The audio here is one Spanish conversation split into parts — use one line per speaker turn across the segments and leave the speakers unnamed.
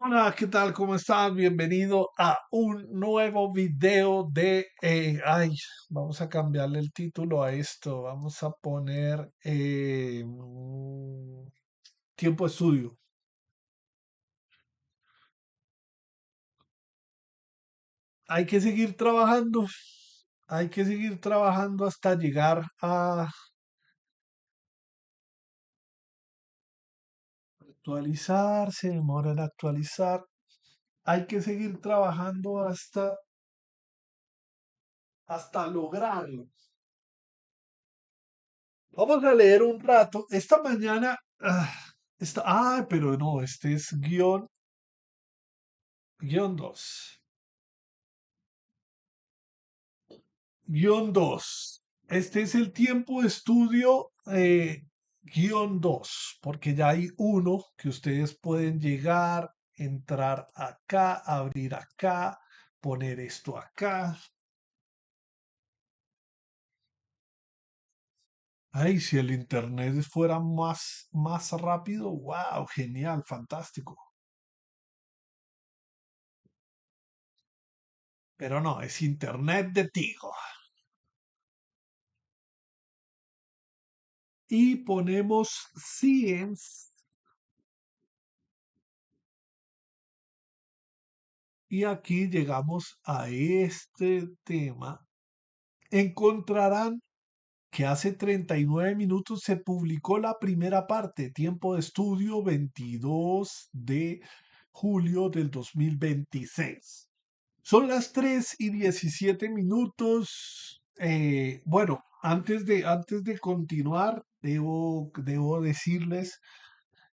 Hola, ¿qué tal? ¿Cómo estás? Bienvenido a un nuevo video de... vamos a cambiarle el título a esto. Vamos a poner tiempo de estudio. Hay que seguir trabajando. Hay que seguir trabajando hasta llegar a actualizar. Se demora en actualizar. Hay que seguir trabajando hasta lograrlo. Vamos a leer un rato. Esta mañana, pero no, este es guión 2. Guión 2. Este es el tiempo de estudio guión 2, porque ya hay uno que ustedes pueden llegar, entrar acá, abrir acá, poner esto acá. Ay, si el internet fuera más rápido, wow, genial, fantástico. Pero no, es internet de Tigo. Y ponemos Science y aquí llegamos a este tema. Encontrarán que hace 39 minutos se publicó la primera parte, tiempo de estudio 22 de julio del 2026. Son las 3:17 minutos. Bueno, antes de continuar, debo decirles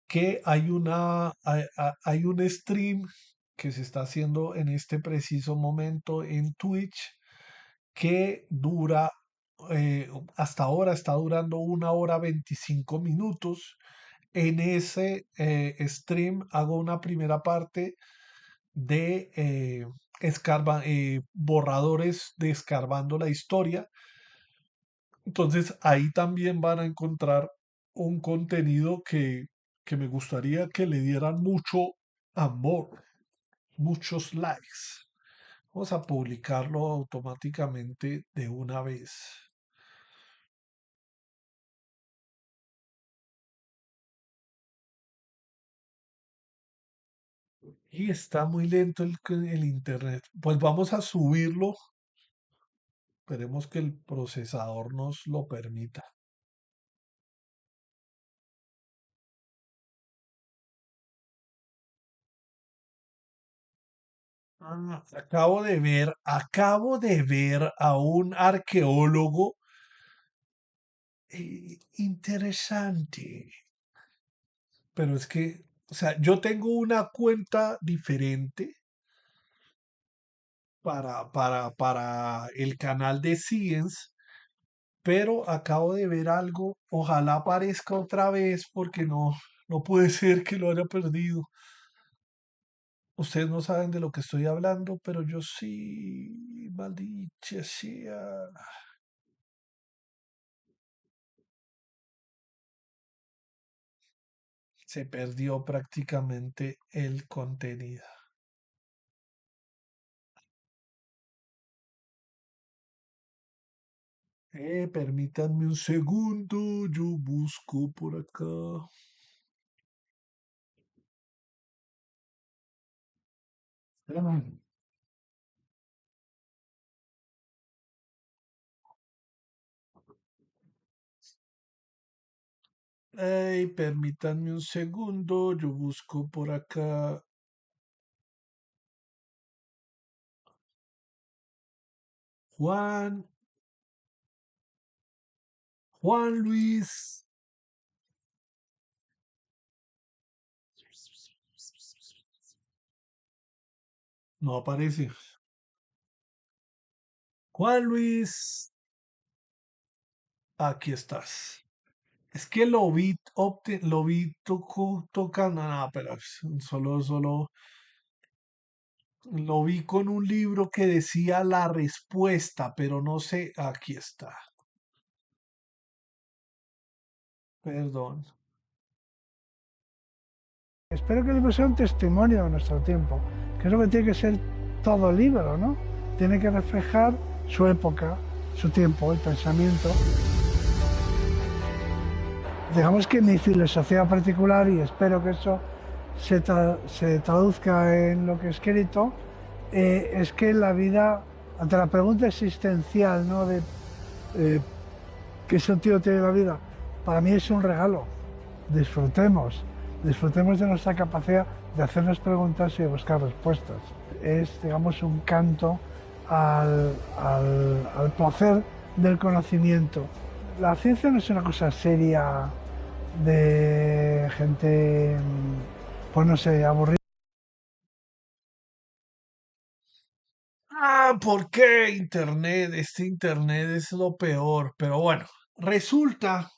que hay un stream que se está haciendo en este preciso momento en Twitch que dura, hasta ahora está durando 1 hora 25 minutos. En ese stream hago una primera parte de borradores de escarbando la historia. Entonces ahí también van a encontrar un contenido que me gustaría que le dieran mucho amor, muchos likes. Vamos a publicarlo automáticamente de una vez. Y está muy lento el internet. Pues vamos a subirlo. Esperemos que el procesador nos lo permita. Acabo de ver a un arqueólogo interesante. Pero es que, o sea, yo tengo una cuenta diferente para el canal de Science, pero acabo de ver algo. Ojalá aparezca otra vez porque no puede ser que lo haya perdido. Ustedes no saben de lo que estoy hablando, pero yo sí, maldita sea. Se perdió prácticamente el contenido. Permítanme un segundo, yo busco por acá. Ay, permítanme un segundo, yo busco por acá. Juan, Juan Luis. No aparece. Juan Luis, aquí estás. Es que lo vi tocando, nada, pero solo lo vi con un libro que decía la respuesta, pero no sé, aquí está. Perdón.
Espero que el libro sea un testimonio de nuestro tiempo, que es lo que tiene que ser todo libro, ¿no? Tiene que reflejar su época, su tiempo, el pensamiento. Digamos que mi filosofía particular, y espero que eso se traduzca en lo que he escrito, es que la vida, ante la pregunta existencial, ¿no? De eh, qué sentido tiene la vida, para mí es un regalo. Disfrutemos, disfrutemos de nuestra capacidad de hacernos preguntas y de buscar respuestas. Es, digamos, un canto al placer del conocimiento. La ciencia no es una cosa seria de gente, pues no sé, aburrida.
Ah, ¿por qué Internet? Este Internet es lo peor, pero bueno, resulta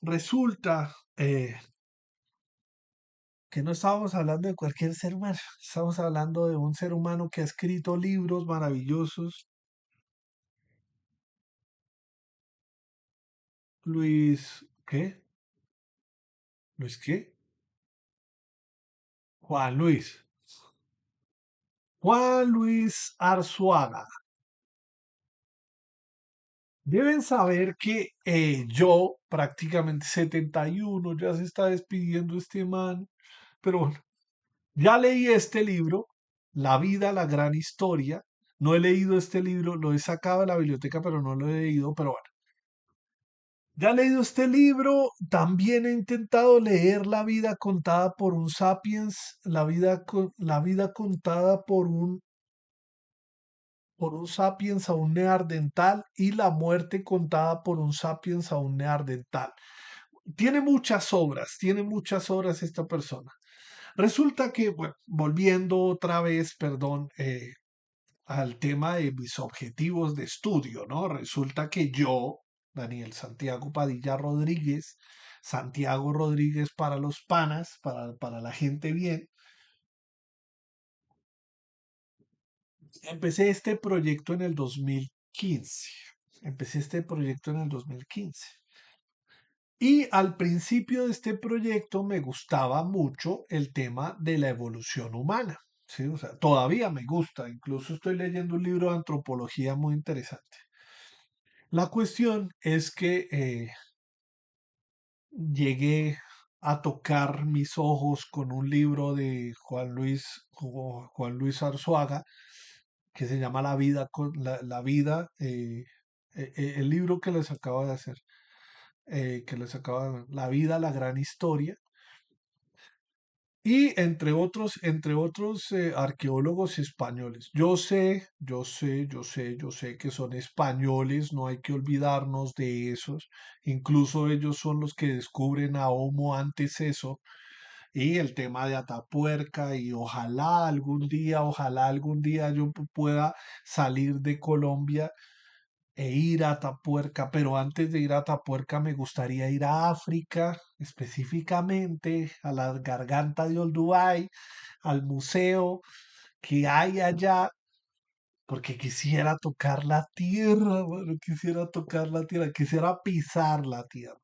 que no estábamos hablando de cualquier ser humano, estamos hablando de un ser humano que ha escrito libros maravillosos. Luis, ¿qué? ¿Luis qué? Juan Luis. Juan Luis Arzuaga. Deben saber que yo, prácticamente 71, ya se está despidiendo este man, pero bueno, ya leí este libro, La vida, la gran historia. No he leído este libro, lo he sacado de la biblioteca, pero no lo he leído, pero bueno. Ya he leído este libro, también he intentado leer La vida contada por un sapiens, la vida contada por un sapiens a un neandertal y la muerte contada por un sapiens a un neandertal. Tiene muchas obras esta persona. Resulta que, bueno, volviendo otra vez, perdón, al tema de mis objetivos de estudio, ¿no? Resulta que yo, Daniel Santiago Padilla Rodríguez, Santiago Rodríguez para los panas, para la gente bien, empecé este proyecto en el 2015. Empecé este proyecto en el 2015. Y al principio de este proyecto me gustaba mucho el tema de la evolución humana. ¿Sí? O sea, todavía me gusta, incluso estoy leyendo un libro de antropología muy interesante. La cuestión es que llegué a tocar mis ojos con un libro de Juan Luis Arzuaga que se llama La vida, la vida, el libro que les acabo de hacer, que les acabo de, La vida, la gran historia. Y entre otros arqueólogos españoles. Yo sé que son españoles, no hay que olvidarnos de esos. Incluso ellos son los que descubren a Homo antes eso. Y el tema de Atapuerca y ojalá algún día yo pueda salir de Colombia e ir a Atapuerca, pero antes de ir a Atapuerca me gustaría ir a África, específicamente a la garganta de Olduvai, al museo que hay allá, porque quisiera tocar la tierra, mano, quisiera tocar la tierra, quisiera pisar la tierra,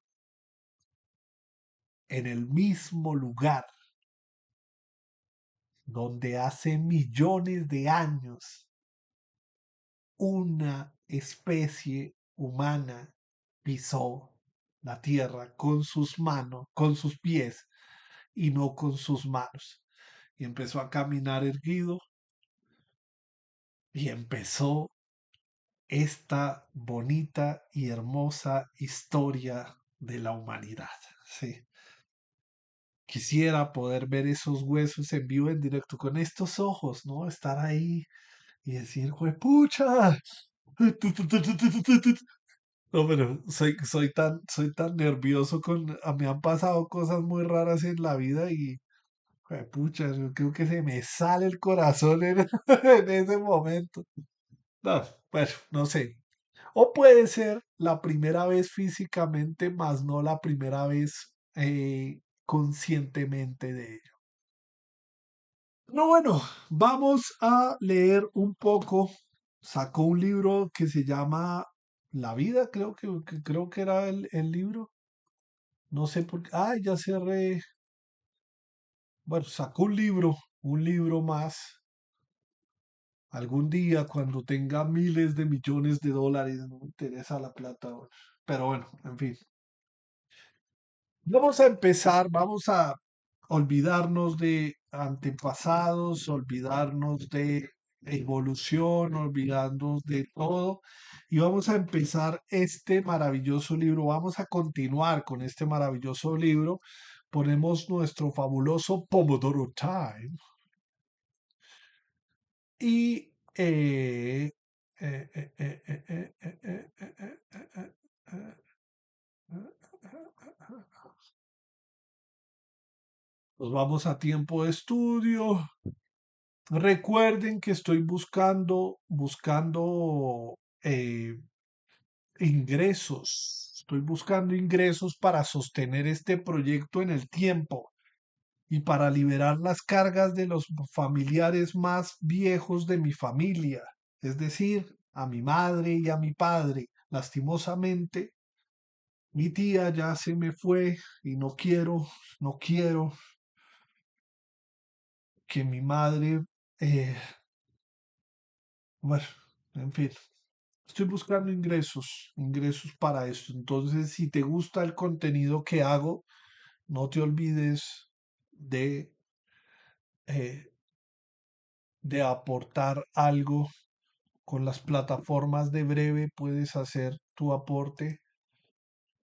en el mismo lugar donde hace millones de años una especie humana pisó la tierra con sus manos, con sus pies y no con sus manos. Y empezó a caminar erguido y empezó esta bonita y hermosa historia de la humanidad. Sí. Quisiera poder ver esos huesos en vivo, en directo, con estos ojos, ¿no? Estar ahí y decir, pucha. No, pero soy tan nervioso me han pasado cosas muy raras en la vida y, pucha, yo creo que se me sale el corazón en ese momento. No, bueno, no sé. O puede ser la primera vez físicamente, más no la primera vez conscientemente de ello. No, bueno, vamos a leer un poco. Sacó un libro que se llama La vida, creo que era el libro. No sé por qué. Ah, ya cerré. bueno, sacó un libro más, algún día cuando tenga miles de millones de dólares, no me interesa la plata, bueno. Pero bueno, en fin. Vamos a empezar, vamos a olvidarnos de antepasados, olvidarnos de evolución, olvidarnos de todo y vamos a empezar este maravilloso libro. Vamos a continuar con este maravilloso libro. Ponemos nuestro fabuloso Pomodoro Time y nos vamos a tiempo de estudio. Recuerden que estoy buscando ingresos. Estoy buscando ingresos para sostener este proyecto en el tiempo y para liberar las cargas de los familiares más viejos de mi familia, es decir, a mi madre y a mi padre. Lastimosamente, mi tía ya se me fue y no quiero que mi madre, eh, bueno, en fin. Estoy buscando ingresos para esto. Entonces, si te gusta el contenido que hago, no te olvides de, eh, de aportar algo con las plataformas de Breve. Puedes hacer tu aporte.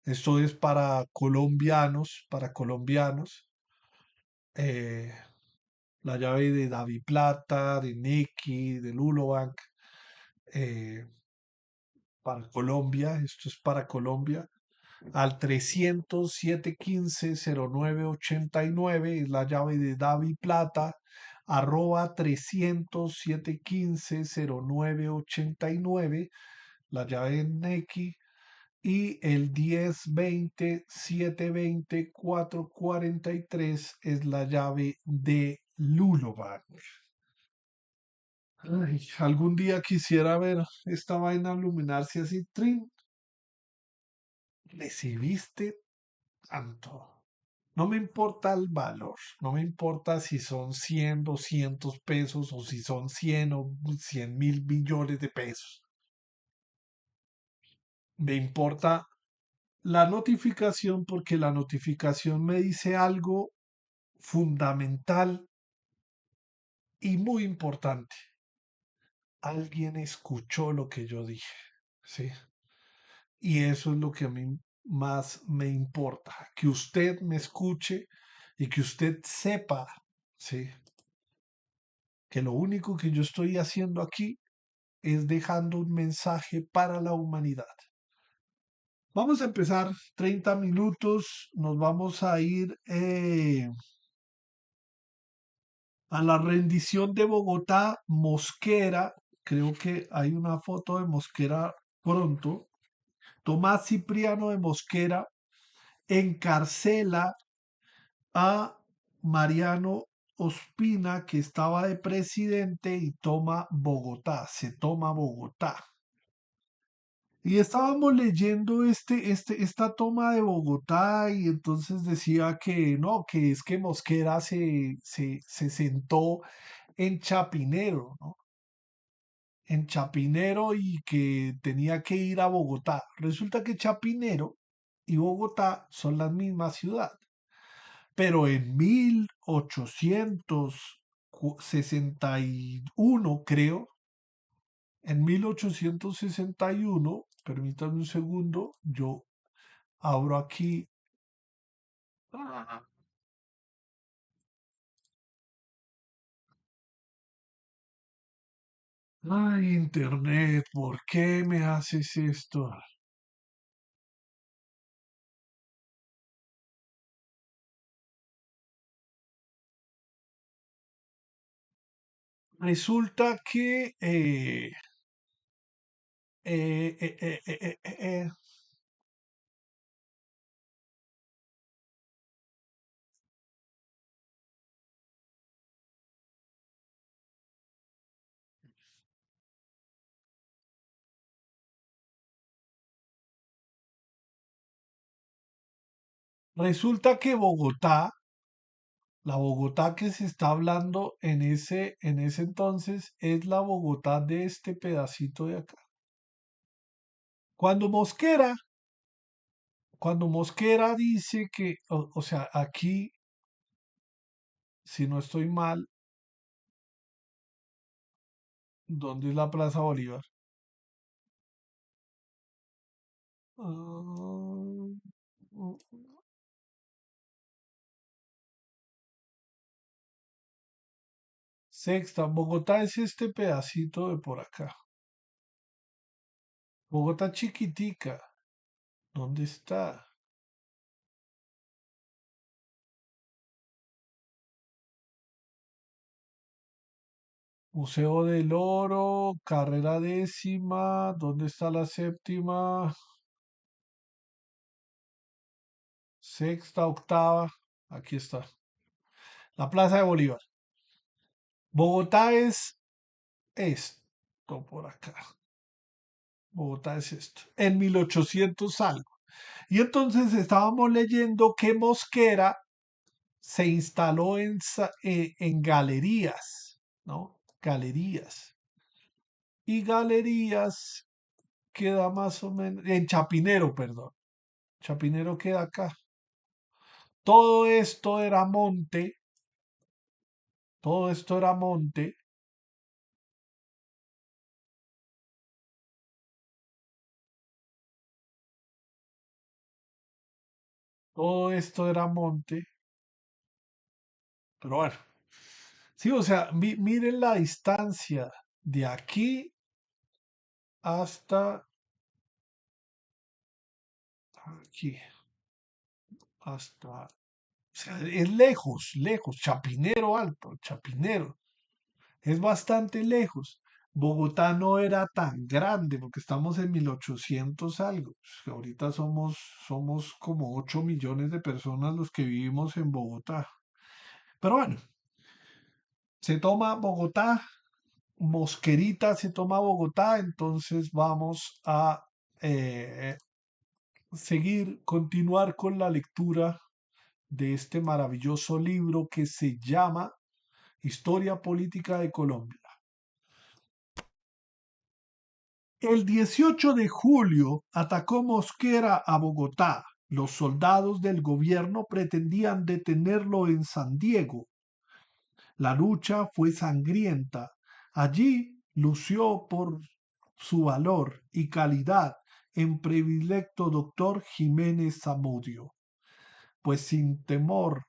Esto es para colombianos, para colombianos. Eh, la llave de Daviplata, de Nequi, de Lulobank, eh, para Colombia. Esto es para Colombia. Al 300-715-0989 es la llave de Davi Plata, arroba 300-715-0989, la llave de Nequi, y el 1020-720-443 es la llave de Lulovac. Ay, algún día quisiera ver esta vaina iluminarse así, trin. Recibiste tanto. No me importa el valor, no me importa si son 100, 200 pesos o si son 100 o 100.000 millones de pesos. Me importa la notificación porque la notificación me dice algo fundamental y muy importante. Alguien escuchó lo que yo dije, ¿sí? Y eso es lo que a mí más me importa, que usted me escuche y que usted sepa, ¿sí? Que lo único que yo estoy haciendo aquí es dejando un mensaje para la humanidad. Vamos a empezar 30 minutos, nos vamos a ir a la rendición de Bogotá, Mosquera, creo que hay una foto de Mosquera pronto. Tomás Cipriano de Mosquera encarcela a Mariano Ospina, que estaba de presidente, y toma Bogotá, se toma Bogotá. Y estábamos leyendo esta toma de Bogotá y entonces decía que no, que es que Mosquera se sentó en Chapinero, ¿no? En Chapinero y que tenía que ir a Bogotá. Resulta que Chapinero y Bogotá son la misma ciudad, pero en 1861, creo, en 1861, permítame un segundo, yo abro aquí. Ay, internet, ¿por qué me haces esto? Resulta que eh, eh, eh, eh, eh, eh, eh, resulta que Bogotá La Bogotá que se está hablando en ese entonces es la Bogotá de este pedacito de acá. Cuando Mosquera, cuando Mosquera dice que, o sea, aquí, si no estoy mal, ¿dónde es la Plaza Bolívar? Ah, Sexta, Bogotá es este pedacito de por acá. Bogotá chiquitica, ¿dónde está? Museo del Oro, carrera décima, ¿dónde está la séptima? Sexta, octava, aquí está. La Plaza de Bolívar. Bogotá es esto por acá. Bogotá es esto. En 1800 algo. Y entonces estábamos leyendo que Mosquera se instaló en galerías, ¿no? Galerías. Y galerías queda más o menos, en Chapinero, perdón. Chapinero queda acá. Todo esto era monte, todo esto era monte, todo esto era monte, pero bueno. Sí, o sea, miren la distancia de aquí hasta aquí, hasta, o sea, es lejos, lejos, Chapinero Alto, Chapinero, es bastante lejos. Bogotá no era tan grande porque estamos en 1800 algo. Ahorita somos como 8 millones de personas los que vivimos en Bogotá. Pero bueno, se toma Bogotá, Mosquerita se toma Bogotá, entonces vamos a eh, continuar con la lectura de este maravilloso libro que se llama Historia Política de Colombia. El 18 de julio atacó Mosquera a Bogotá. Los soldados del gobierno pretendían detenerlo en San Diego. La lucha fue sangrienta. Allí lució por su valor y calidad en predilecto doctor Jiménez Zamudio, pues sin temor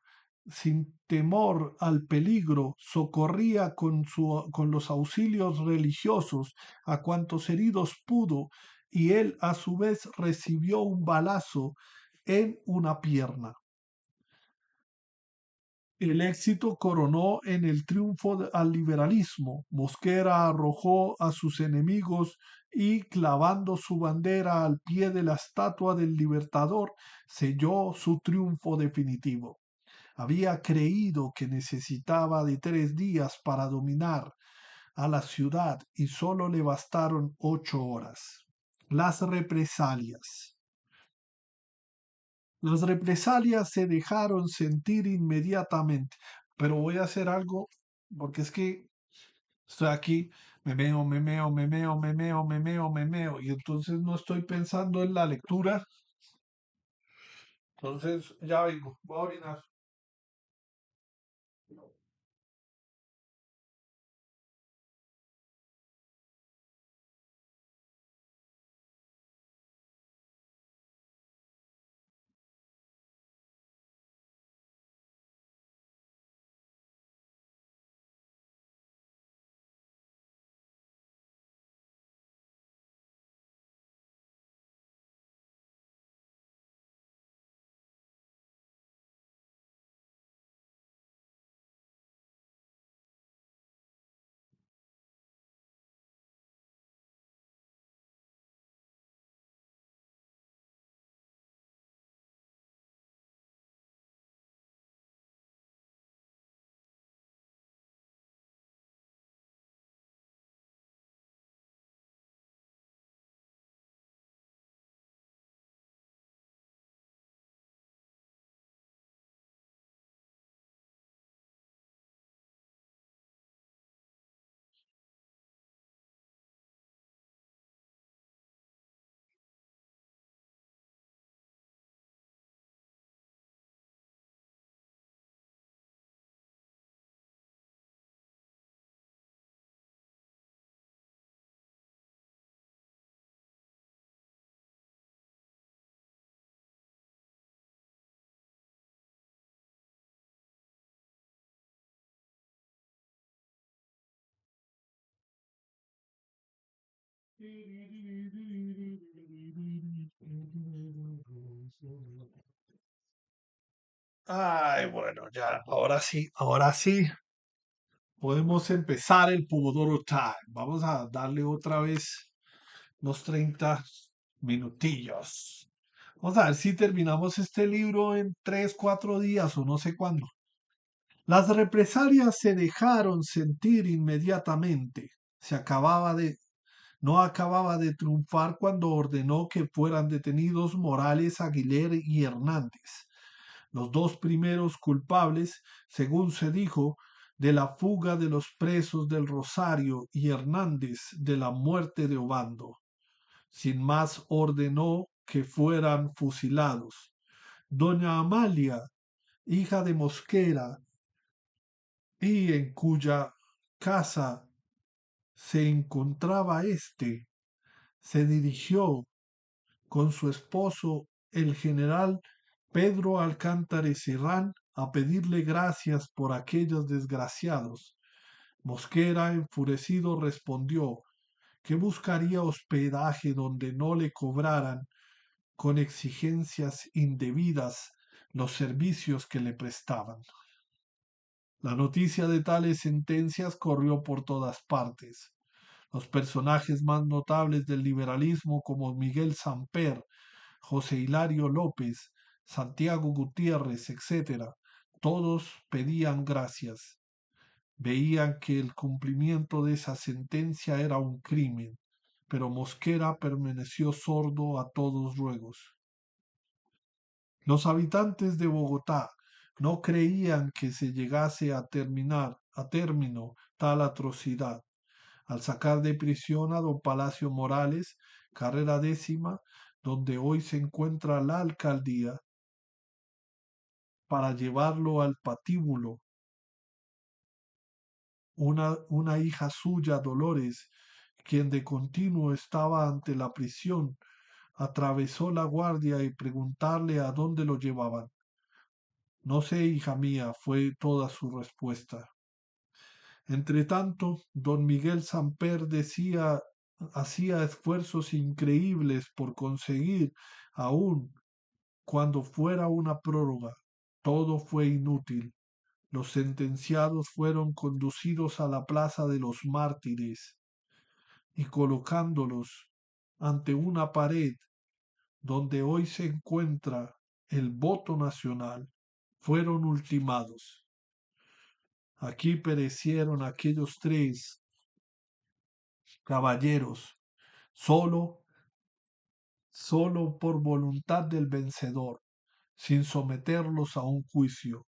al peligro, socorría con los auxilios religiosos a cuantos heridos pudo, y él a su vez recibió un balazo en una pierna. El éxito coronó en el triunfo al liberalismo. Mosquera arrojó a sus enemigos y, clavando su bandera al pie de la estatua del Libertador, selló su triunfo definitivo. Había creído que necesitaba de 3 días para dominar a la ciudad y solo le bastaron 8 horas. Las represalias. Las represalias se dejaron sentir inmediatamente, pero voy a hacer algo porque es que estoy aquí, me meo, y entonces no estoy pensando en la lectura. Entonces ya vengo, voy a orinar. Ay, bueno, ya, ahora sí, podemos empezar el Pomodoro Time. Vamos a darle otra vez unos 30 minutillos. Vamos a ver si terminamos este libro en 3, 4 días o no sé cuándo. Las represalias se dejaron sentir inmediatamente. Se acababa de, no acababa de triunfar cuando ordenó que fueran detenidos Morales, Aguilera y Hernández, los dos primeros culpables, según se dijo, de la fuga de los presos del Rosario y Hernández de la muerte de Obando. Sin más ordenó que fueran fusilados. Doña Amalia, hija de Mosquera, y en cuya casa se encontraba éste, se dirigió con su esposo, el general Pedro Alcántara Serrán, a pedirle gracias por aquellos desgraciados. Mosquera, enfurecido, respondió que buscaría hospedaje donde no le cobraran con exigencias indebidas los servicios que le prestaban. La noticia de tales sentencias corrió por todas partes. Los personajes más notables del liberalismo como Miguel Samper, José Hilario López, Santiago Gutiérrez, etc., todos pedían gracias. Veían que el cumplimiento de esa sentencia era un crimen, pero Mosquera permaneció sordo a todos ruegos. Los habitantes de Bogotá no creían que se llegase a término tal atrocidad. Al sacar de prisión a don Palacio Morales, carrera décima, donde hoy se encuentra la alcaldía, para llevarlo al patíbulo, una hija suya, Dolores, quien de continuo estaba ante la prisión, atravesó la guardia y preguntarle a dónde lo llevaban. No sé, hija mía, fue toda su respuesta. Entretanto, don Miguel Samper hacía esfuerzos increíbles por conseguir, aun cuando fuera una prórroga. Todo fue inútil. Los sentenciados fueron conducidos a la Plaza de los Mártires y colocándolos ante una pared donde hoy se encuentra el voto nacional, fueron ultimados. Aquí perecieron aquellos tres caballeros, solo, solo por voluntad del vencedor, sin someterlos a un juicio.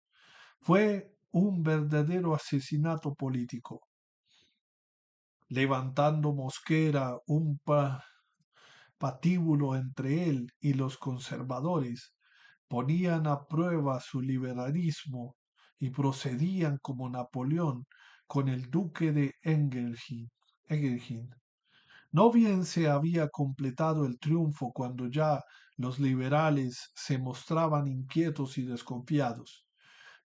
Fue un verdadero asesinato político, levantando Mosquera un patíbulo entre él y los conservadores, ponían a prueba su liberalismo y procedían como Napoleón con el duque de Engelhin. No bien se había completado el triunfo cuando ya los liberales se mostraban inquietos y desconfiados.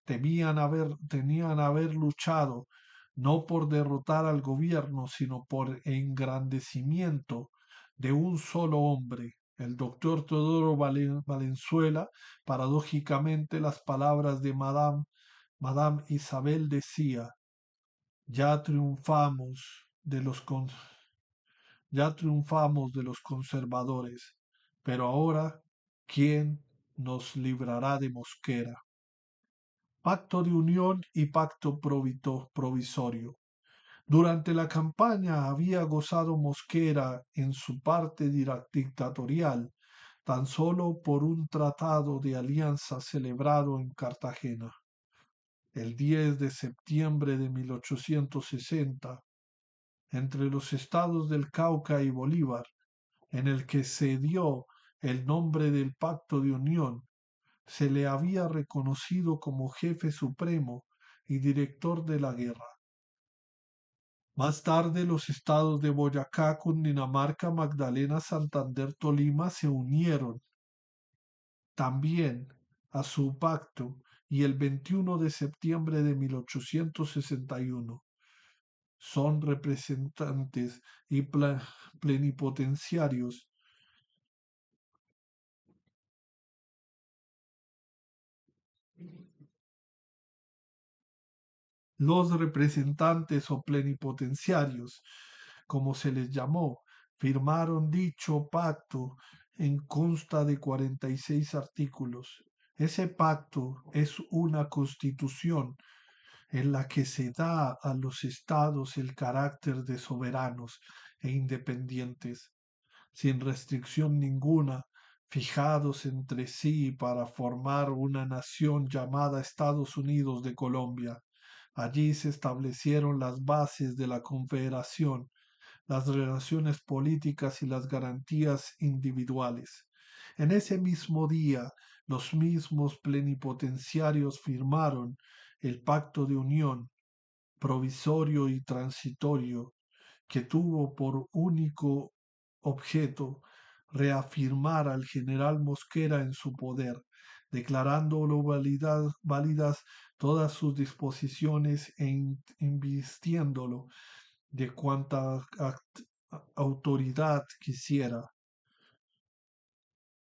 Tenían haber luchado no por derrotar al gobierno, sino por engrandecimiento de un solo hombre, el doctor Teodoro Valenzuela. Paradójicamente, las palabras de Madame Isabel decía, ya triunfamos de los ya triunfamos de los conservadores, pero ahora, ¿quién nos librará de Mosquera? Pacto de unión y pacto provisorio. Durante la campaña había gozado Mosquera en su parte dictatorial tan solo por un tratado de alianza celebrado en Cartagena el 10 de septiembre de 1860 entre los estados del Cauca y Bolívar, en el que se dio el nombre del Pacto de Unión. Se le había reconocido como jefe supremo y director de la guerra. Más tarde, los estados de Boyacá, Cundinamarca, Magdalena, Santander, Tolima se unieron también a su pacto y el 21 de septiembre de 1861 son representantes y plenipotenciarios. Los representantes o plenipotenciarios, como se les llamó, firmaron dicho pacto en consta de 46 artículos. Ese pacto es una constitución en la que se da a los estados el carácter de soberanos e independientes, sin restricción ninguna, fijados entre sí para formar una nación llamada Estados Unidos de Colombia. Allí se establecieron las bases de la Confederación, las relaciones políticas y las garantías individuales. En ese mismo día, los mismos plenipotenciarios firmaron el Pacto de Unión, provisorio y transitorio, que tuvo por único objeto reafirmar al general Mosquera en su poder, declarándolo válidas todas sus disposiciones e invistiéndolo de cuanta autoridad quisiera.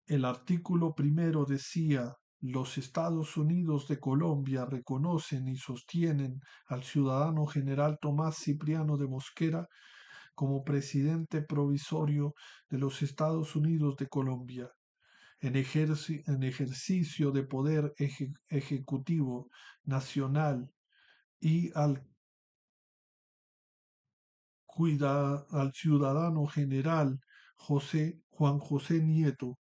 El artículo primero decía: los Estados Unidos de Colombia reconocen y sostienen al ciudadano general Tomás Cipriano de Mosquera como presidente provisorio de los Estados Unidos de Colombia, en ejercicio de poder ejecutivo nacional, y al ciudadano general Juan José Nieto,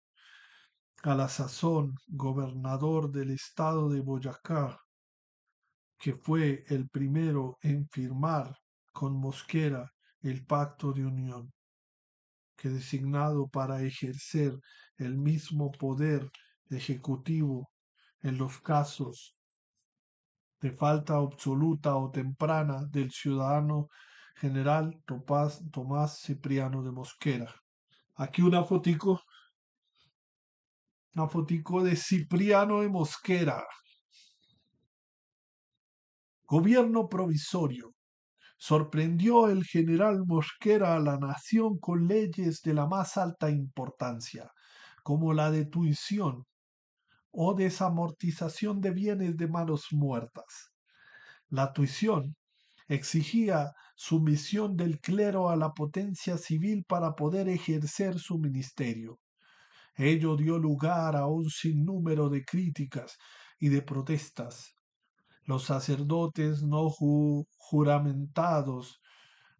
a la sazón gobernador del estado de Boyacá, que fue el primero en firmar con Mosquera el pacto de unión, que designado para ejercer el mismo poder ejecutivo en los casos de falta absoluta o temprana del ciudadano general Tomás Cipriano de Mosquera. Aquí una fotico de Cipriano de Mosquera. Gobierno provisorio. Sorprendió el general Mosquera a la nación con leyes de la más alta importancia, como la de tuición o desamortización de bienes de manos muertas. La tuición exigía sumisión del clero a la potencia civil para poder ejercer su ministerio. Ello dio lugar a un sinnúmero de críticas y de protestas. Los sacerdotes no juramentados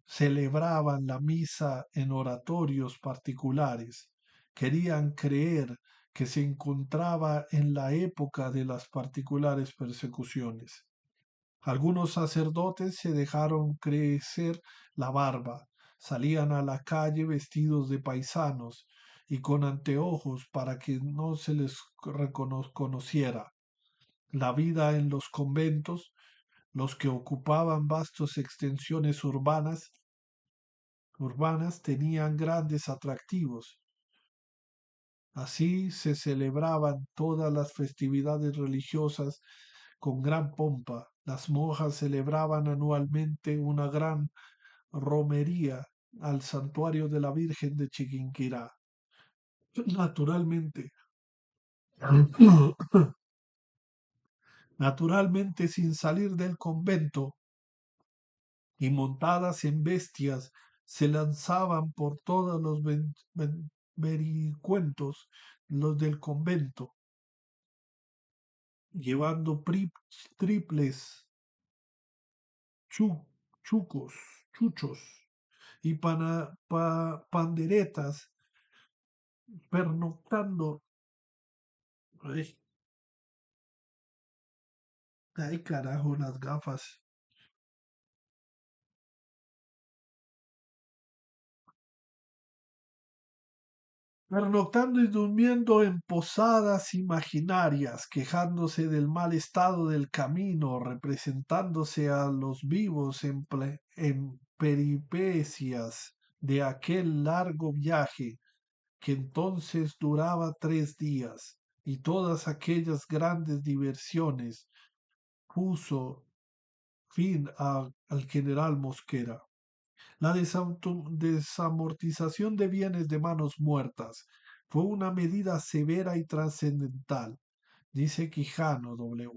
celebraban la misa en oratorios particulares. Querían creer que se encontraba en la época de las particulares persecuciones. Algunos sacerdotes se dejaron crecer la barba, salían a la calle vestidos de paisanos y con anteojos para que no se les reconociera. La vida en los conventos, los que ocupaban vastas extensiones urbanas tenían grandes atractivos. Así se celebraban todas las festividades religiosas con gran pompa. Las monjas celebraban anualmente una gran romería al santuario de la Virgen de Chiquinquirá. Naturalmente, naturalmente sin salir del convento y montadas en bestias, se lanzaban por todos los vericuentos los del convento, llevando triples chu- chuchos y panderetas, pernoctando. Ay, ay, carajo, las gafas. Pernoctando y durmiendo en posadas imaginarias, quejándose del mal estado del camino, representándose a los vivos en peripecias de aquel largo viaje, que entonces duraba 3 días, y todas aquellas grandes diversiones puso fin al general Mosquera. La desamortización de bienes de manos muertas fue una medida severa y trascendental, dice Quijano W.,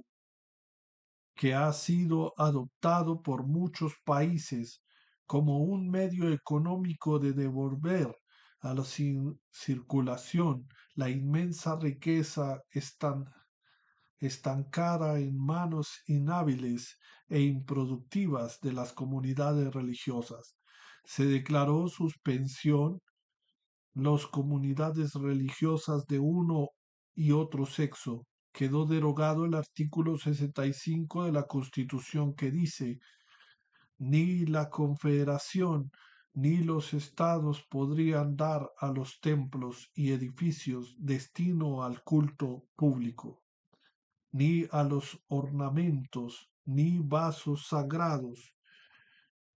que ha sido adoptado por muchos países como un medio económico de devolver a la circulación la inmensa riqueza estancada en manos inhábiles e improductivas de las comunidades religiosas. Se declaró suspensión las comunidades religiosas de uno y otro sexo. Quedó derogado el artículo 65 de la Constitución que dice: ni la Confederación ni los estados podrían dar a los templos y edificios destino al culto público, ni a los ornamentos, ni vasos sagrados,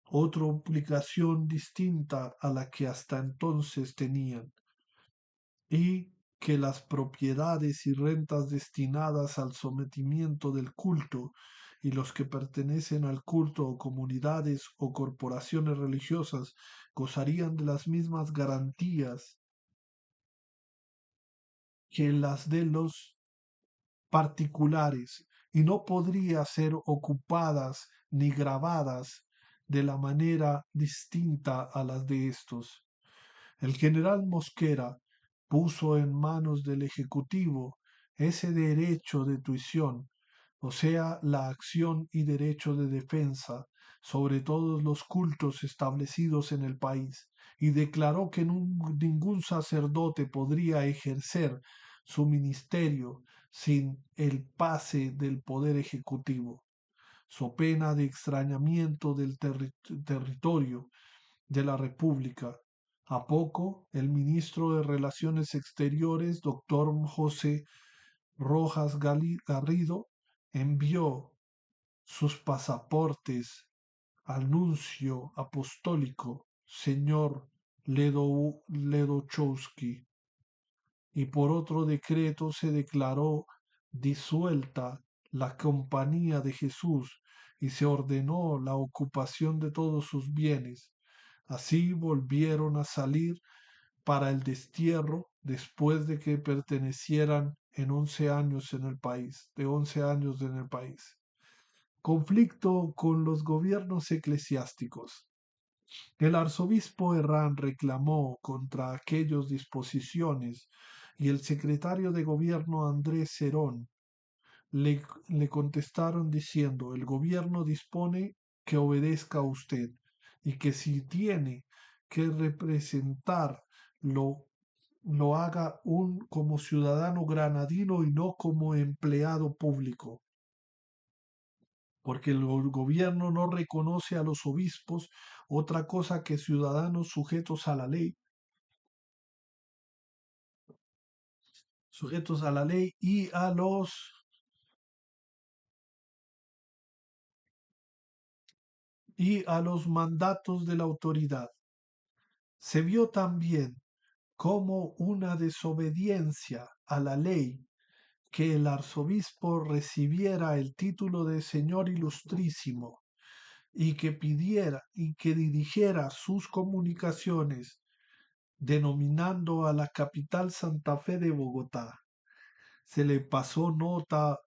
otra obligación distinta a la que hasta entonces tenían, y que las propiedades y rentas destinadas al sometimiento del culto y los que pertenecen al culto o comunidades o corporaciones religiosas gozarían de las mismas garantías que las de los particulares y no podría ser ocupadas ni grabadas de la manera distinta a las de estos. El general Mosquera puso en manos del Ejecutivo ese derecho de tuición, o sea, la acción y derecho de defensa sobre todos los cultos establecidos en el país, y declaró que ningún sacerdote podría ejercer su ministerio sin el pase del Poder Ejecutivo, so pena de extrañamiento del territorio de la República. A poco, el ministro de Relaciones Exteriores, doctor José Rojas Garrido, envió sus pasaportes al nuncio apostólico, señor Ledochowski, y por otro decreto se declaró disuelta la Compañía de Jesús y se ordenó la ocupación de todos sus bienes. Así volvieron a salir para el destierro después de que pertenecieran en 11 años en el país, de 11 años en el país. Conflicto con los gobiernos eclesiásticos. El arzobispo Herrán reclamó contra aquellas disposiciones y el secretario de gobierno Andrés Cerón le contestaron diciendo: el gobierno dispone que obedezca a usted y que si tiene que representarlo, lo haga como ciudadano granadino y no como empleado público, porque el gobierno no reconoce a los obispos otra cosa que ciudadanos sujetos a la ley y a los mandatos de la autoridad. Se vio también como una desobediencia a la ley que el arzobispo recibiera el título de señor ilustrísimo y que pidiera y que dirigiera sus comunicaciones denominando a la capital Santa Fe de Bogotá. Se le pasó nota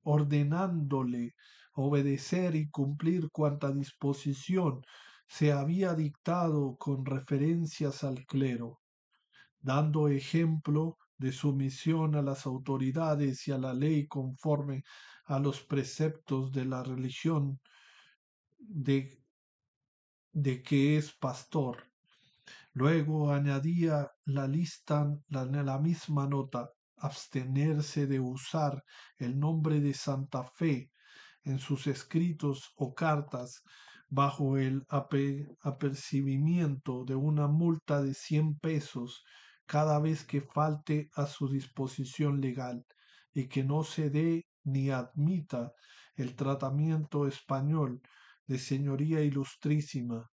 ordenándole obedecer y cumplir cuanta disposición se había dictado con referencias al clero, dando ejemplo de sumisión a las autoridades y a la ley conforme a los preceptos de la religión de, de que es pastor. Luego añadía la misma nota, abstenerse de usar el nombre de Santa Fe en sus escritos o cartas bajo el apercibimiento de una multa de 100 pesos cada vez que falte a su disposición legal, y que no se dé ni admita el tratamiento español de señoría ilustrísima,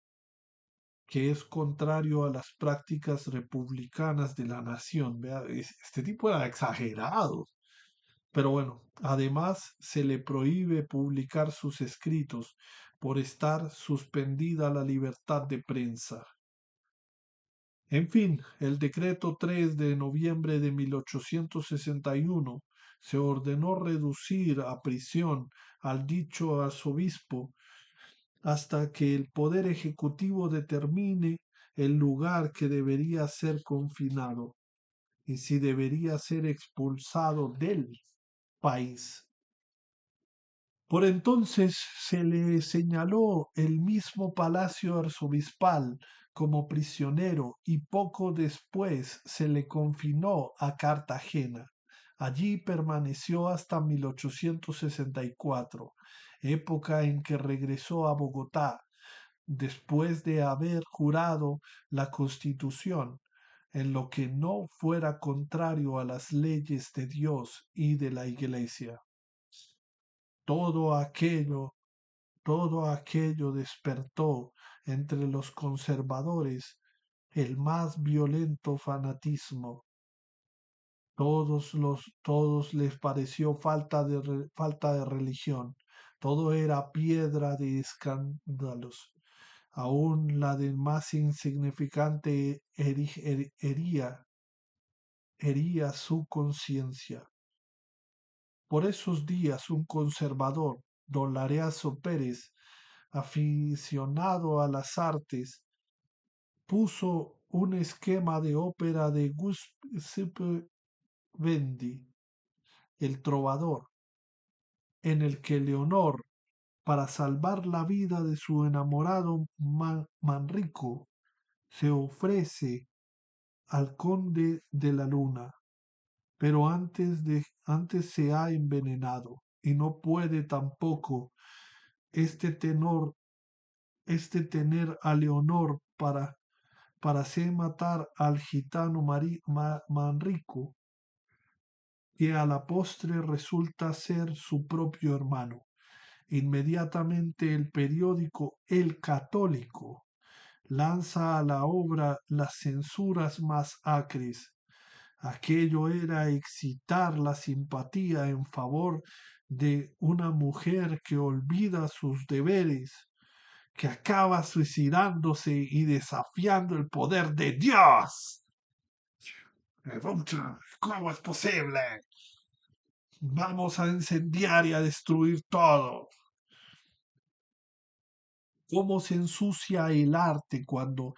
que es contrario a las prácticas republicanas de la nación. Vea, este tipo era exagerado. Pero bueno, además se le prohíbe publicar sus escritos por estar suspendida la libertad de prensa. En fin, el decreto 3 de noviembre de 1861 se ordenó reducir a prisión al dicho arzobispo hasta que el poder ejecutivo determine el lugar que debería ser confinado y si debería ser expulsado del país. Por entonces se le señaló el mismo palacio arzobispal como prisionero y poco después se le confinó a Cartagena. Allí permaneció hasta 1864, época en que regresó a Bogotá después de haber jurado la Constitución en lo que no fuera contrario a las leyes de Dios y de la Iglesia. Todo aquello, todo aquello despertó entre los conservadores el más violento fanatismo. Todos les pareció falta de religión. Todo era piedra de escándalos. Aún la de más insignificante hería su conciencia. Por esos días un conservador, don Lareazo Pérez, aficionado a las artes, puso un esquema de ópera de Giuseppe Verdi, el trovador, en el que Leonor, para salvar la vida de su enamorado Manrico, se ofrece al conde de la luna, pero antes se ha envenenado y no puede tampoco este tenor, este tener a Leonor para hacer matar al gitano Manrico, que a la postre resulta ser su propio hermano. Inmediatamente el periódico El Católico lanza a la obra las censuras más acres. Aquello era excitar la simpatía en favor de una mujer que olvida sus deberes, que acaba suicidándose y desafiando el poder de Dios. ¿Cómo es posible? Vamos a incendiar y a destruir todo. ¿Cómo se ensucia el arte cuando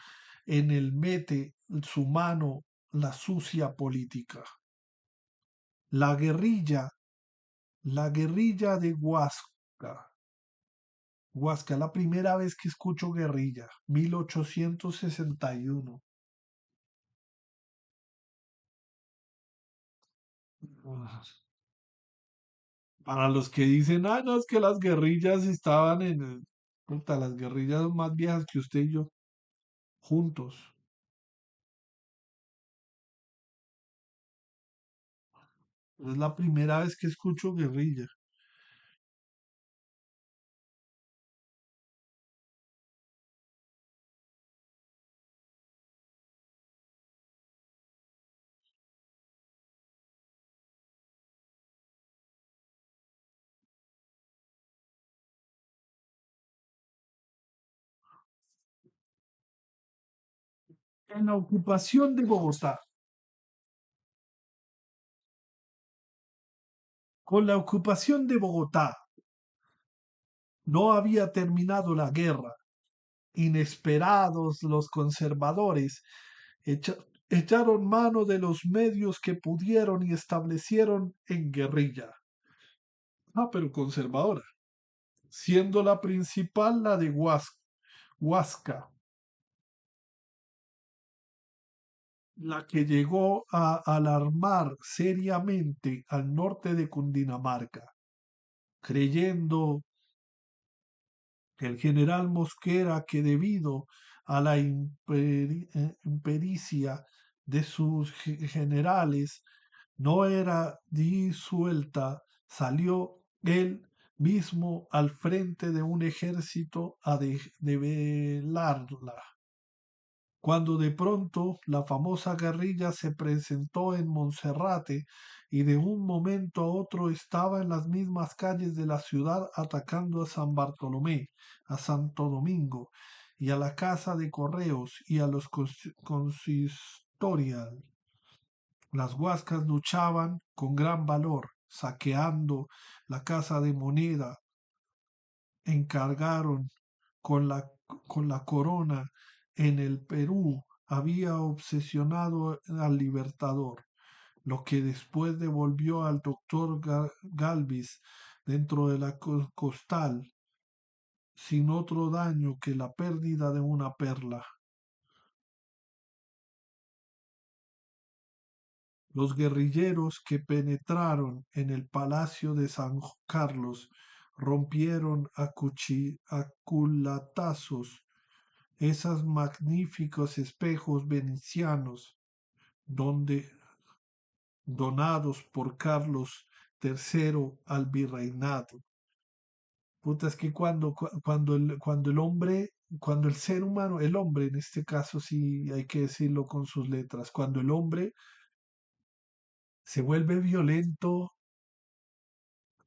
en él mete su mano la sucia política? La guerrilla, la guerrilla de Huasca. Huasca, la primera vez que escucho guerrilla, 1861. Ah, para los que dicen, ah, no, es que las guerrillas estaban puta, las guerrillas más viejas que usted y yo, juntos. Es la primera vez que escucho guerrilla. En la ocupación de Bogotá, con la ocupación de Bogotá, no había terminado la guerra. Inesperados los conservadores echa- echaron mano de los medios que pudieron y establecieron en guerrilla. Ah, pero conservadora, siendo la principal la de Huasca, la que llegó a alarmar seriamente al norte de Cundinamarca, creyendo el general Mosquera que debido a la impericia de sus generales no era disuelta, salió él mismo al frente de un ejército a debelarla. cuando de pronto la famosa guerrilla se presentó en Monserrate y de un momento a otro estaba en las mismas calles de la ciudad atacando a San Bartolomé, a Santo Domingo y a la Casa de Correos y a los consistorial. Las Huascas luchaban con gran valor, saqueando la Casa de Moneda, encargaron con la corona en el Perú había obsesionado al libertador, lo que después devolvió al doctor Galvis dentro de la costal, sin otro daño que la pérdida de una perla. Los guerrilleros que penetraron en el palacio de San Carlos rompieron a culatazos esos magníficos espejos venecianos donde donados por Carlos III al virreinato. Puta, es que cuando el hombre, cuando el ser humano, el hombre en este caso sí hay que decirlo con sus letras, cuando el hombre se vuelve violento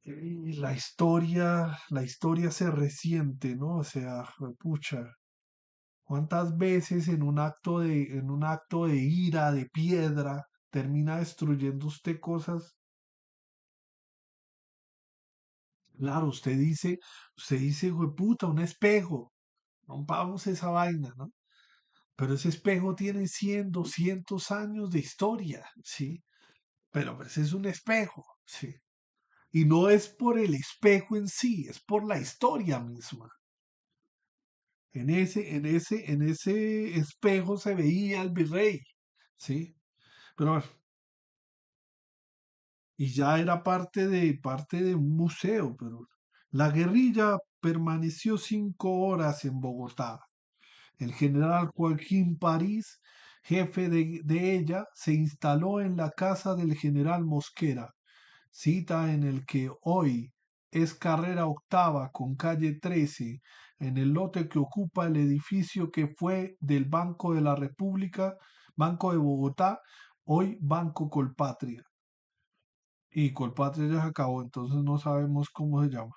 y la historia se resiente, ¿no? O sea, pucha, ¿cuántas veces en un acto de ira, de piedra, termina destruyendo usted cosas? Claro, usted dice, puta, un espejo, rompamos esa vaina, ¿no? Pero ese espejo tiene 100, 200 años de historia, ¿sí? Pero pues es un espejo, ¿sí? Y no es por el espejo en sí, es por la historia misma. En ese espejo se veía el virrey, ¿sí? Pero bueno, y ya era parte de un museo, pero la guerrilla permaneció 5 horas en Bogotá. El general Joaquín París, jefe de ella, se instaló en la casa del general Mosquera, cita en el que hoy es carrera octava con calle 13, en el lote que ocupa el edificio que fue del Banco de la República, Banco de Bogotá, hoy Banco Colpatria. Y Colpatria ya se acabó, entonces no sabemos cómo se llama.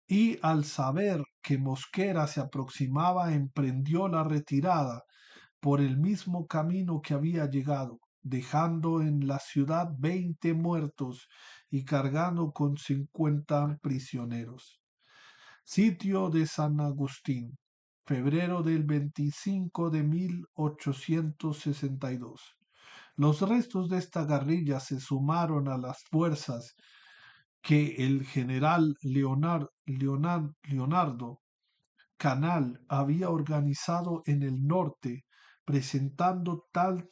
Y al saber que Mosquera se aproximaba, emprendió la retirada por el mismo camino que había llegado, dejando en la ciudad 20 muertos y cargando con 50 prisioneros. Sitio de San Agustín, febrero del 25 de 1862. Los restos de esta guerrilla se sumaron a las fuerzas que el general Leonardo Canal había organizado en el norte, presentando tan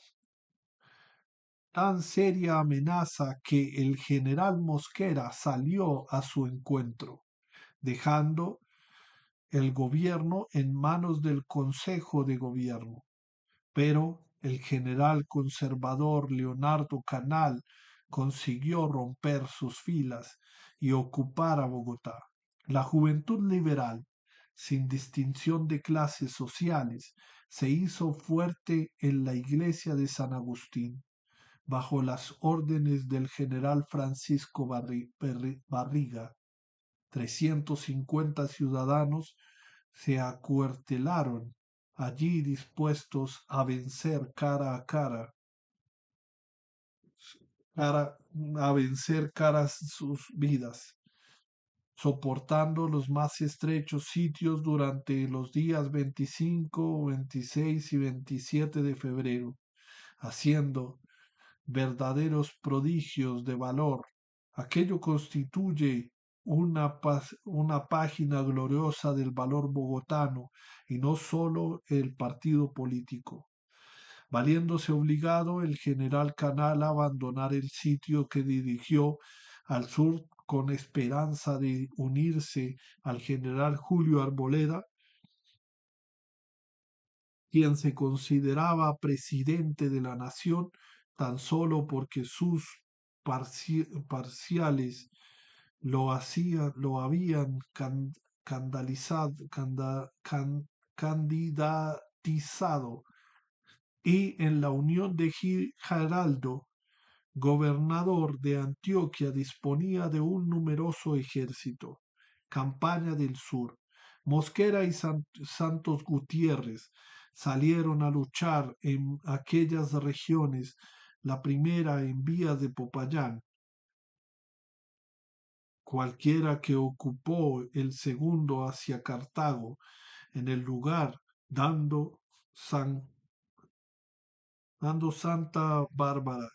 seria amenaza que el general Mosquera salió a su encuentro, dejando el gobierno en manos del Consejo de Gobierno. Pero el general conservador Leonardo Canal consiguió romper sus filas y ocupar a Bogotá. La juventud liberal, sin distinción de clases sociales, se hizo fuerte en la iglesia de San Agustín, bajo las órdenes del general Francisco Barriga. 350 ciudadanos se acuartelaron allí dispuestos a vencer cara, a vencer caras sus vidas, soportando los más estrechos sitios durante los días 25, 26 y 27 de febrero, haciendo verdaderos prodigios de valor. Aquello constituye una página gloriosa del valor bogotano y no sólo el partido político. Valiéndose obligado el general Canal a abandonar el sitio que dirigió al sur con esperanza de unirse al general Julio Arboleda, quien se consideraba presidente de la nación tan solo porque sus parciales lo habían candidatizado y en la unión de Giraldo, gobernador de Antioquia, disponía de un numeroso ejército. Campaña del Sur. Mosquera y Santos Gutiérrez salieron a luchar en aquellas regiones, la primera en vías de Popayán, cualquiera que ocupó el segundo hacia Cartago, en el lugar dando, San, dando Santa Bárbara,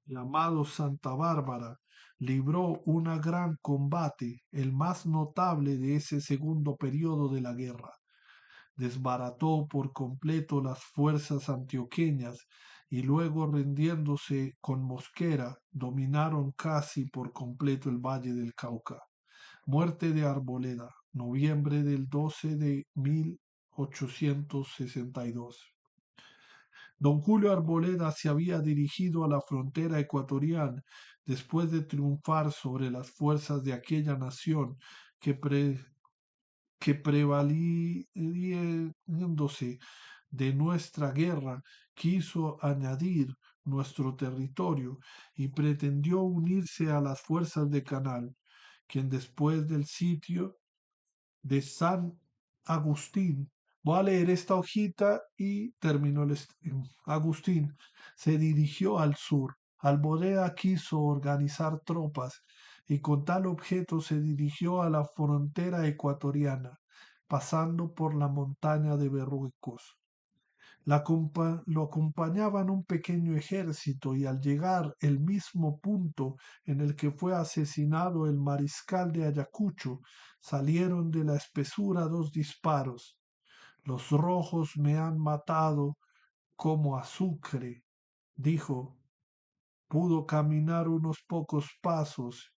llamado Santa Bárbara, libró un gran combate, el más notable de ese segundo periodo de la guerra. Desbarató por completo las fuerzas antioqueñas y luego rindiéndose con Mosquera, dominaron casi por completo el valle del Cauca. Muerte de Arboleda, noviembre del 12 de 1862. Don Julio Arboleda se había dirigido a la frontera ecuatoriana después de triunfar sobre las fuerzas de aquella nación que, que prevaliéndose de nuestra guerra, quiso añadir nuestro territorio y pretendió unirse a las fuerzas de Canal, quien después del sitio de San Agustín. Voy a leer esta hojita y terminó Agustín se dirigió al sur. Alborea quiso organizar tropas y con tal objeto se dirigió a la frontera ecuatoriana, pasando por la montaña de Berruecos. Lo acompañaban un pequeño ejército y al llegar el mismo punto en el que fue asesinado el mariscal de Ayacucho, salieron de la espesura dos disparos. Los rojos me han matado como azufre, dijo. Pudo caminar unos pocos pasos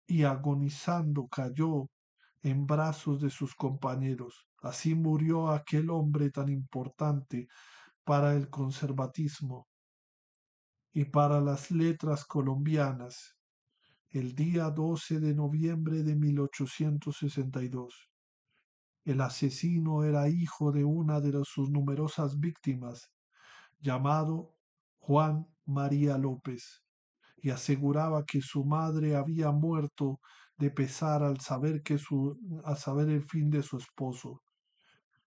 y agonizando cayó en brazos de sus compañeros. Así murió aquel hombre tan importante para el conservatismo y para las letras colombianas, el día 12 de noviembre de 1862. El asesino era hijo de una de sus numerosas víctimas, llamado Juan María López, y aseguraba que su madre había muerto de pesar al saber el fin de su esposo.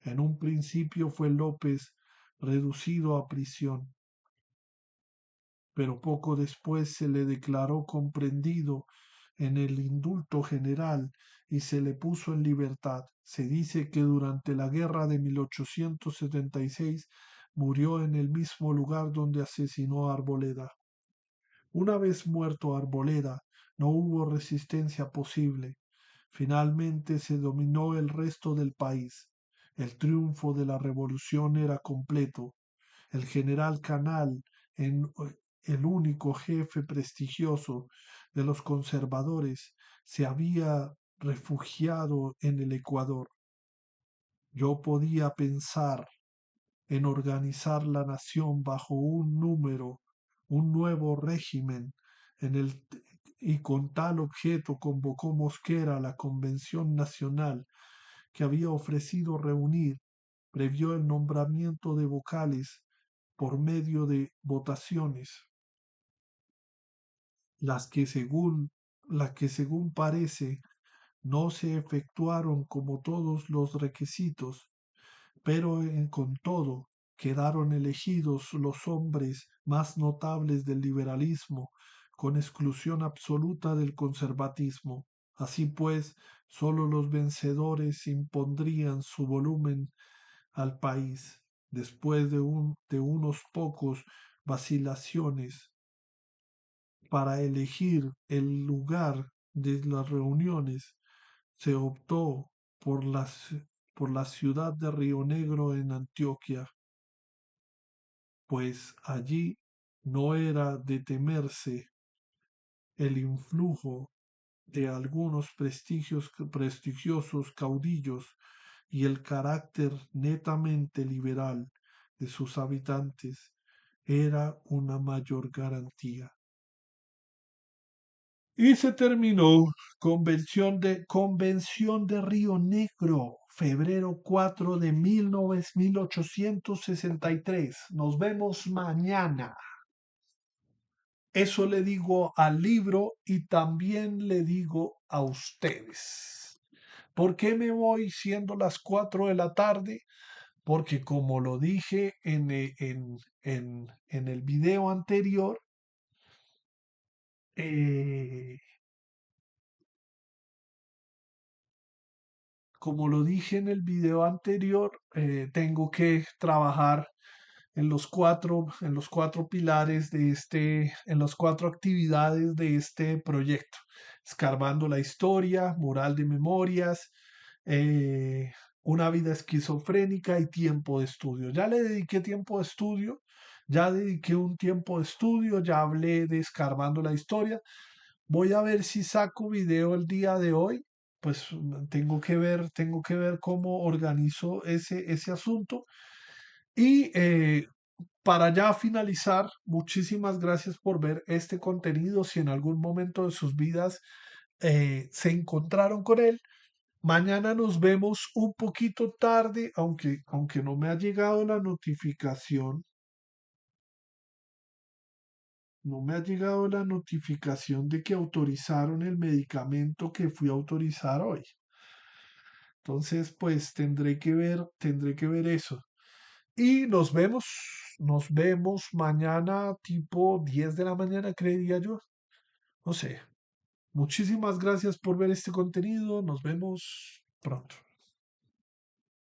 En un principio fue López reducido a prisión, pero poco después se le declaró comprendido en el indulto general y se le puso en libertad. Se dice que durante la guerra de 1876 murió en el mismo lugar donde asesinó a Arboleda. Una vez muerto Arboleda, no hubo resistencia posible. Finalmente se dominó el resto del país. El triunfo de la revolución era completo. El general Canal, en, el único jefe prestigioso de los conservadores, se había refugiado en el Ecuador. Yo podía pensar en organizar la nación bajo un nuevo régimen, en el, y con tal objeto convocó Mosquera a la Convención Nacional que había ofrecido reunir, previó el nombramiento de vocales por medio de votaciones, las que según, las que según parece no se efectuaron como todos los requisitos, pero con todo quedaron elegidos los hombres más notables del liberalismo, con exclusión absoluta del conservatismo. Así pues, sólo los vencedores impondrían su volumen al país. Después de unos pocos vacilaciones para elegir el lugar de las reuniones, se optó por la ciudad de Río Negro en Antioquia, pues allí no era de temerse el influjo de algunos prestigiosos caudillos y el carácter netamente liberal de sus habitantes era una mayor garantía. Y se terminó Convención de Río Negro, febrero 4 de 1863. Nos vemos mañana. Eso le digo al libro y también le digo a ustedes. ¿Por qué me voy siendo las 4 de la tarde? Porque como lo dije en el video anterior, eh, como lo dije en el video anterior, tengo que trabajar en los cuatro pilares de en las cuatro actividades de este proyecto. Escarbando la historia, mural de memorias, eh, una vida esquizofrénica y tiempo de estudio. Ya le dediqué tiempo de estudio, ya dediqué un tiempo de estudio, ya hablé de escarbando la historia. Voy a ver si saco video el día de hoy. Pues tengo que ver cómo organizo ese asunto. Y para ya finalizar, muchísimas gracias por ver este contenido. Si en algún momento de sus vidas se encontraron con él, mañana nos vemos un poquito tarde, aunque no me ha llegado la notificación. No me ha llegado la notificación de que autorizaron el medicamento que fui a autorizar hoy. Entonces, pues tendré que ver eso. Y nos vemos mañana tipo 10 de la mañana, creería yo. No sé. Muchísimas gracias por ver este contenido. Nos vemos pronto.